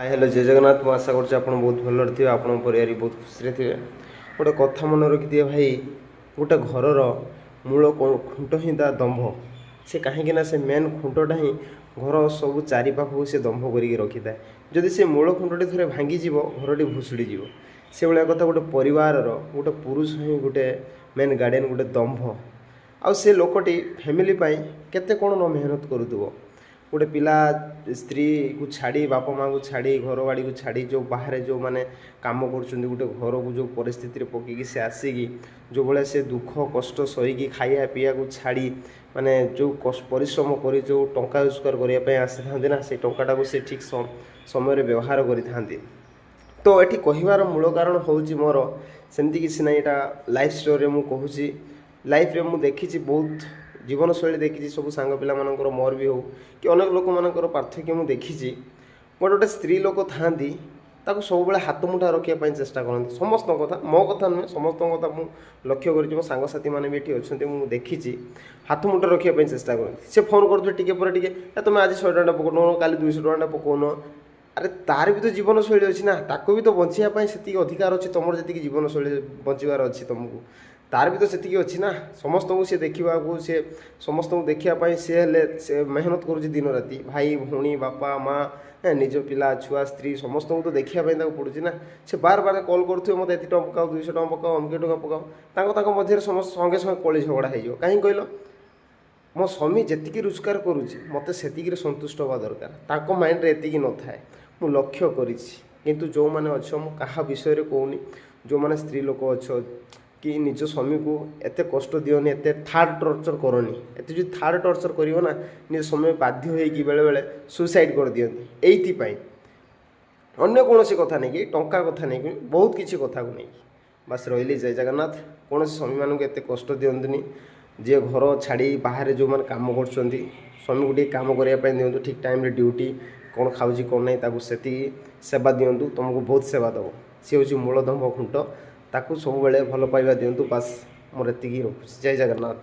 Hi hello जय जगन्नाथ। मुझे आशा कर बहुत भल थे आप परिवार बहुत खुशी थे। गोटे कथा मन रखिए भाई, गोटे घर मूल खुंट ही ता दंभ से कहीं से मेन खुंटटा ही घर सब चारि पाखक से दंभ कर रखी था। जदि से मूल खुंटी थे भांगीज घर भुशुड़ी जीव से भाया कथा। गोटे परिवार गोटे पुरुष ही गोटे मेन गार्डियन गोटे दंभ आउ से लोकटी फैमिली केते कौन न मेहनत करूथबो। गोटे पिला स्त्री को छाड़ी बापा माँ को छाड़ी घर बाड़ी को छाड़ी जो बाहर जो मैंने काम कर गोटे घर को जो परिस्थिति पकईकि से आसिकी जो भाया से दुख कष्ट सहीकि खाया पीया को छाड़ी माने जो परिश्रम कर जो टंका रोजगार करने आसी था ना से टाटा को से ठीक समय व्यवहार करि। तो ये कहबार मूल कारण हूँ मोर सेमती किसी ना यहाँ लाइफ स्टोरी मुझे कहूँ। लाइफ रे मुझे देखी बहुत जीवन शैली देखी सब सांग पिला मानकर मोर भी हो कि अनेक लोक मानकर पार्थक्य मुझे देखी। गोटे गोटे स्त्री लोक था सब हाथ मुठा रखापी चेष्टा करते समस्त कथा मो कथा नुहे समस्त कथा मुझे लक्ष्य कर मो सांगसाथी मैंने भी ये अच्छा मुझे देखी हाथ मुठा रखापी चेष्टा करते। से फोन करते टिके पर टिके तुम आज 100 टଙ୍କା पकाउन काली 200 टଙ୍କା पकाउन। अरे तार भी तो जीवन शैली अच्छी ना ताको भी तो बचापी से अधिकार अच्छी तुम जी जीवन शैली बचार अच्छी तुमको तार भी तो से अच्छी ना समस्त को सी देखा सी समस्त को देखापी से मेहनत करुँच दिन राति भाई भौणी बापा माँ निज पिला छुआ स्त्री समस्त को तो देखापी पड़ूँ ना। से बार बार कल करुवे मत ये पकाओ 200 टଙ୍କା पकाओ अमके टଙ୍କା पकाओ मध्य समस्त संगे संगे कली झगड़ा हो कहीं कहल मो स्वामी जी रोजगार करुँच मत से संतुष्ट हवा दरकार माइंड में एति न थाए मु लक्ष्य करूँ। जो मैंने अच्छ मुझा विषय कहूनी जो मैंने स्त्री लोक अच्छ कि निज स्वामी को एत कष्ट दियोनी एत थार्ड टर्चर करनी एत जो थार्ड टर्चर कर ना निज स्वामी बाध्य होगी बेले बेले सुसाइड कर दियंती एइथिपाई अन्य कौन कथा नहीं कि टंका कथा नहीं कि बहुत किसी कथा को नहीं बस रही जय जगन्नाथ। कौन स्वामी मानक एत कष्ट दियंतुनी जे घर छाड़ी बाहर जो मैंने काम कर स्वामी को काम करने दिंतु ठीक टाइम ड्यूटी कौन खाऊँ कौन नहीं से सेवा दिंतु तुमको बहुत सेवा दब सी हूँ मूलधंभ खुंट ताकू सब भल पाइबा दिंतु। बास मोर एति रखुଛି जय जगन्नाथ।